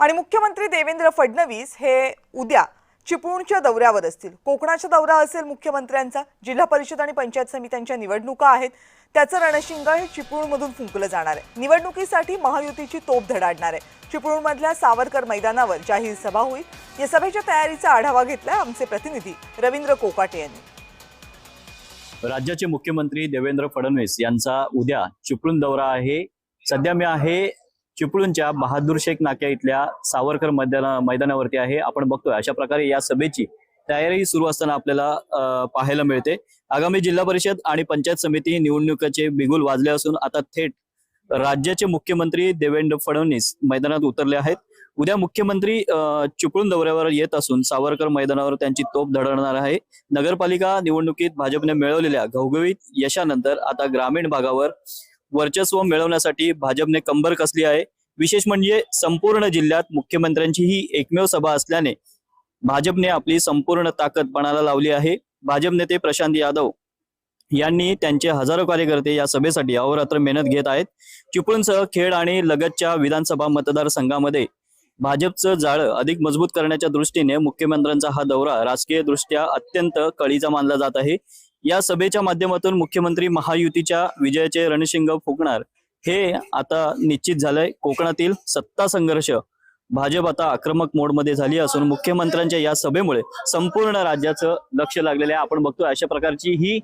आणि मुख्यमंत्री देवेंद्र फडणवीस हे उद्या चिपळूणच्या दौऱ्यावर असतील। कोकणाचा दौरा असेल मुख्यमंत्र्यांचा। जिल्हा परिषद आणि पंचायत समित्यांच्या निवडणुका आहेत, त्याचं रणशिंग हे चिपळूणमधून फुंकलं जाणार आहे। निवडणुकीसाठी महायुतीची तोफ धडाडणार आहे। चिपळूणमधल्या सावरकर मैदानावर जाहीर सभा होईल। या सभेच्या तयारीचा आढावा घेतलाय आमचे प्रतिनिधी रवींद्र कोकाटे यांनी। राज्याचे मुख्यमंत्री देवेंद्र फडणवीस यांचा उद्या चिपळूण दौरा आहे। सध्या मी आहे चिपळूणच्या बहादूर शेख नाक्या इथल्या सावरकर मैदानावरती आहे। आपण बघतोय अशा प्रकारे या सभेची तयारी सुरू असताना आपल्याला पाहायला मिळते। आगामी जिल्हा परिषद आणि पंचायत समिती निवडणुकीचे बिगुल वाजले असून आता थेट राज्याचे मुख्यमंत्री देवेंद्र फडणवीस मैदानात उतरले आहेत। उद्या मुख्यमंत्री चिपळूण दौऱ्यावर येत असून सावरकर मैदानावर त्यांची तोफ धडकणार आहे। नगरपालिका निवडणुकीत भाजपने मिळवलेल्या घवघवीत यशानंतर आता ग्रामीण भागावर वर्चस्व मिळवण्यासाठी भाजपने कंबर कसली आहे। विशेष म्हणजे संपूर्ण जिल्ह्यात मुख्यमंत्र्यांची ही एकमेव सभा असल्याने भाजपने आपली संपूर्ण ताकद पणाला लावली आहे। भाजप नेते प्रशांत यादव यांनी त्यांचे हजारो कार्यकर्ते या सभेसाठी अहोरात्र मेहनत घेत आहेत। चिपळूणसह खेड आणि लगतच्या विधानसभा मतदारसंघामध्ये भाजपचं जाळं अधिक मजबूत करण्याच्या दृष्टीने मुख्यमंत्र्यांचा हा दौरा राजकीय दृष्ट्या अत्यंत कळीचा मानला जात आहे। या सभेच्या माध्यमातून मुख्यमंत्री महायुतीच्या विजयाचे रणशिंग फुंकणार हे आता निश्चित झालंय। कोकणातील सत्ता संघर्ष भाजप आता आक्रमक मोडमध्ये झाली असून मुख्यमंत्र्यांच्या या सभेमुळे संपूर्ण राज्याचं लक्ष लागलेलं आहे। आपण बघतोय अशा प्रकारची ही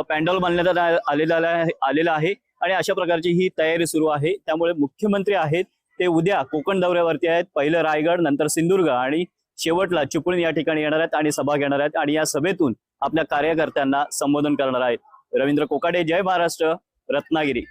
पॅन्डल बांधण्यात आलेला आहे आणि अशा प्रकारची ही तयारी सुरू आहे। त्यामुळे मुख्यमंत्री आहेत ते उद्या कोकण दौऱ्यावरती आहेत। पहिलं रायगड, नंतर सिंधुदुर्ग आणि शेवटला चिपळूण या ठिकाणी येणार आहेत आणि सभा घेणार आहेत आणि या सभेतून आपल्या कार्यकर्त्यांना संबोधन करणार आहेत। रवींद्र कोकाटे, जय महाराष्ट्र, रत्नागिरी।